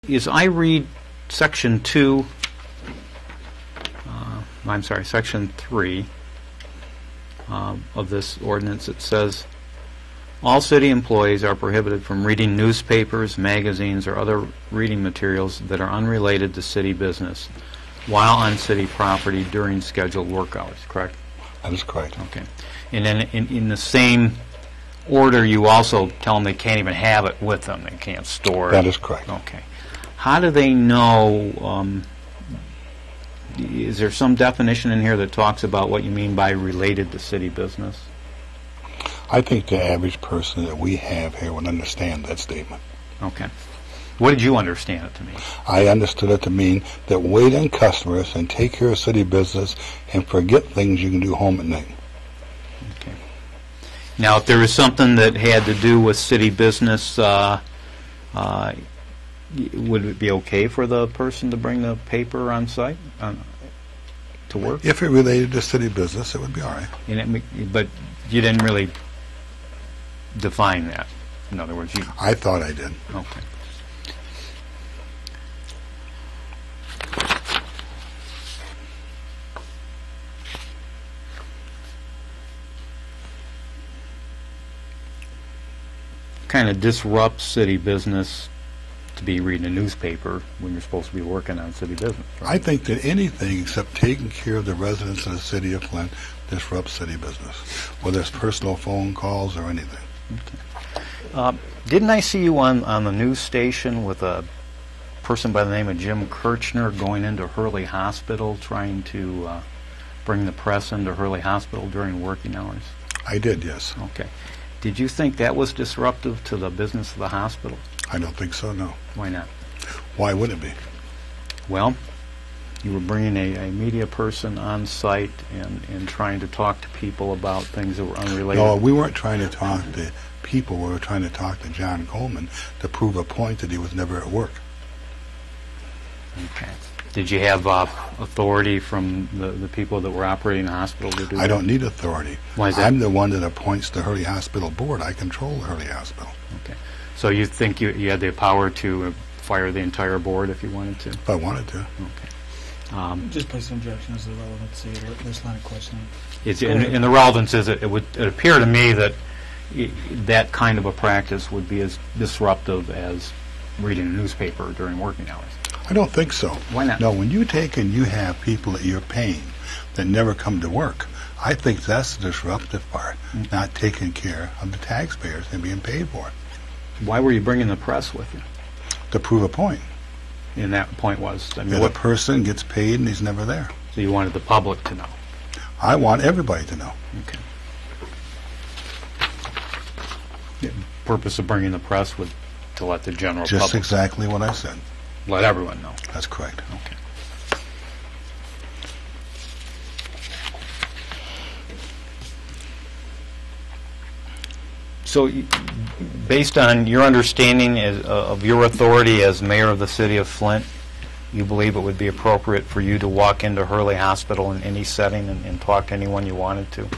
As I read Section 2, Section 3 of this ordinance, it says, all city employees are prohibited from reading newspapers, magazines, or other reading materials that are unrelated to city business while on city property during scheduled work hours, correct? That is correct. Okay. And then in the same order, you also tell them they can't even have it with them. They can't store it. That is correct. Okay. How do they know, is there some definition in here that talks about what you mean by related to city business? I think the average person that we have here would understand that statement. Okay. What did you understand it to mean? I understood it to mean that wait on customers and take care of city business and forget things you can do home at night. Okay. Now, if there was something that had to do with city business, would it be okay for the person to bring the paper on site to work? If it related to city business, it would be all right. But you didn't really define that. In other words, I thought I did. Okay. Kind of disrupts city business to be reading a newspaper when you're supposed to be working on city business, right? I think that anything except taking care of the residents of the city of Flint disrupts city business, whether it's personal phone calls or anything. Okay. Didn't I see you on the news station with a person by the name of Jim Kirchner going into Hurley Hospital trying to bring the press into Hurley Hospital during working hours? I did, yes. Okay. Did you think that was disruptive to the business of the hospital? I don't think so, no. Why not? Why would it be? Well, you were bringing a media person on site and trying to talk to people about things that were unrelated. No, we weren't trying to talk to people. We were trying to talk to John Coleman to prove a point that he was never at work. Okay. Did you have authority from the people that were operating the hospital to do that? I don't need authority. Why is that? I'm the one that appoints the Hurley Hospital Board. I control the Hurley Hospital. Okay. So you think you had the power to fire the entire board if you wanted to? If I wanted to. Okay. Just place an objection as to the relevancy of this line of questioning. And the relevance is it would appear to me that that kind of a practice would be as disruptive as reading a newspaper during working hours. I don't think so. Why not? No, when you take and you have people that you're paying that never come to work, I think that's the disruptive part, not taking care of the taxpayers and being paid for it. Why were you bringing the press with you? To prove a point. And that point was, That a person gets paid and he's never there. So you wanted the public to know? I want everybody to know. Okay. The purpose of bringing the press was to let the general Just public exactly what I said. let everyone know. That's correct. Okay. So, based on your understanding of your authority as mayor of the city of Flint, you believe it would be appropriate for you to walk into Hurley Hospital in any setting and talk to anyone you wanted to?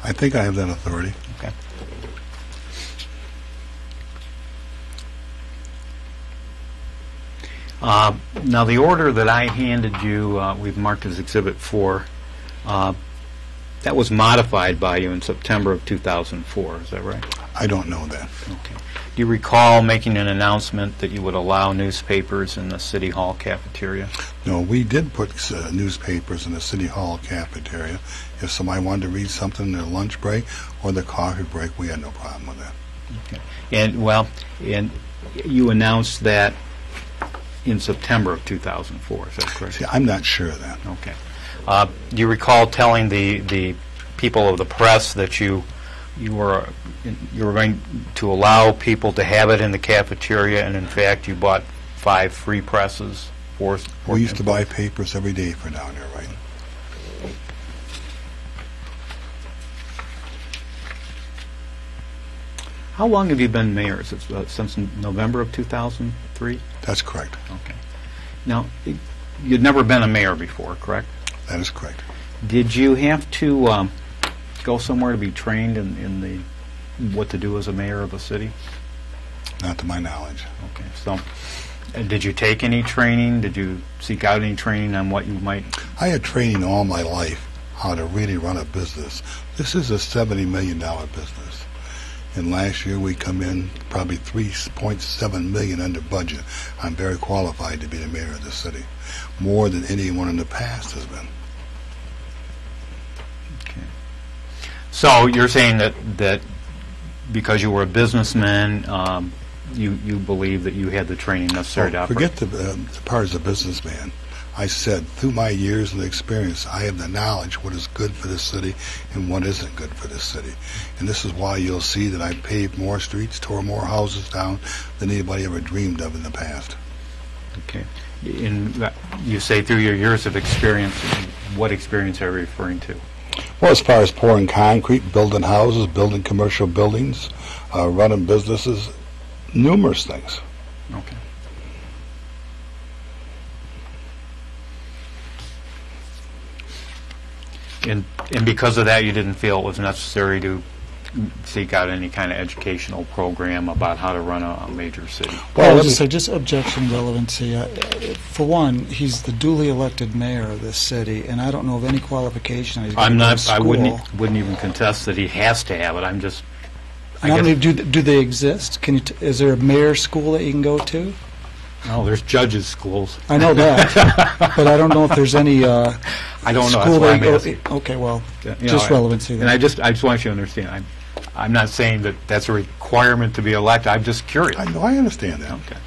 I think I have that authority. Okay. Now, the order that I handed you, we've marked as Exhibit 4, that was modified by you in September of 2004, is that right? I don't know that. Okay. Do you recall making an announcement that you would allow newspapers in the City Hall cafeteria? No, we did put newspapers in the City Hall cafeteria. If somebody wanted to read something in their lunch break or their coffee break, we had no problem with that. Okay. And you announced that in September of 2004, is that correct? See, I'm not sure of that. Okay. Do you recall telling the people of the press that you were going to allow people to have it in the cafeteria, and in fact you bought 5 free presses? We used to buy papers every day for down there, right? How long have you been mayor? Is it since November of 2003? That's correct. Okay. Now, you'd never been a mayor before, correct? That is correct. Did you have to go somewhere to be trained in what to do as a mayor of a city? Not to my knowledge. Okay. So, Did you take any training? Did you seek out any training on what you might? I had training all my life how to really run a business. This is a $70 million business. And last year we come in probably $3.7 million under budget. I'm very qualified to be the mayor of the city, more than anyone in the past has been. Okay. So you're saying that because you were a businessman, you believe that you had the training necessary to operate? Forget the part as a businessman. I said, through my years of experience, I have the knowledge what is good for this city and what isn't good for this city. And this is why you'll see that I paved more streets, tore more houses down than anybody ever dreamed of in the past. Okay. You say through your years of experience, what experience are you referring to? Well, as far as pouring concrete, building houses, building commercial buildings, running businesses, numerous things. Okay. And because of that, you didn't feel it was necessary to seek out any kind of educational program about how to run a major city? Well, I would say just objection relevancy. For one, he's the duly elected mayor of this city, and I don't know of any qualification. He's I'm not. school. I wouldn't even contest that he has to have it. I'm just. Not only do they exist? Can you? Is there a mayor school that you can go to? No, there's judges' schools. I know that, but I don't know if there's any. I don't know. School That's why that I'm you asking. okay, well, You just know, relevancy. And I just want you to understand. I'm not saying that that's a requirement to be elected. I'm just curious. I know. I understand that. Okay.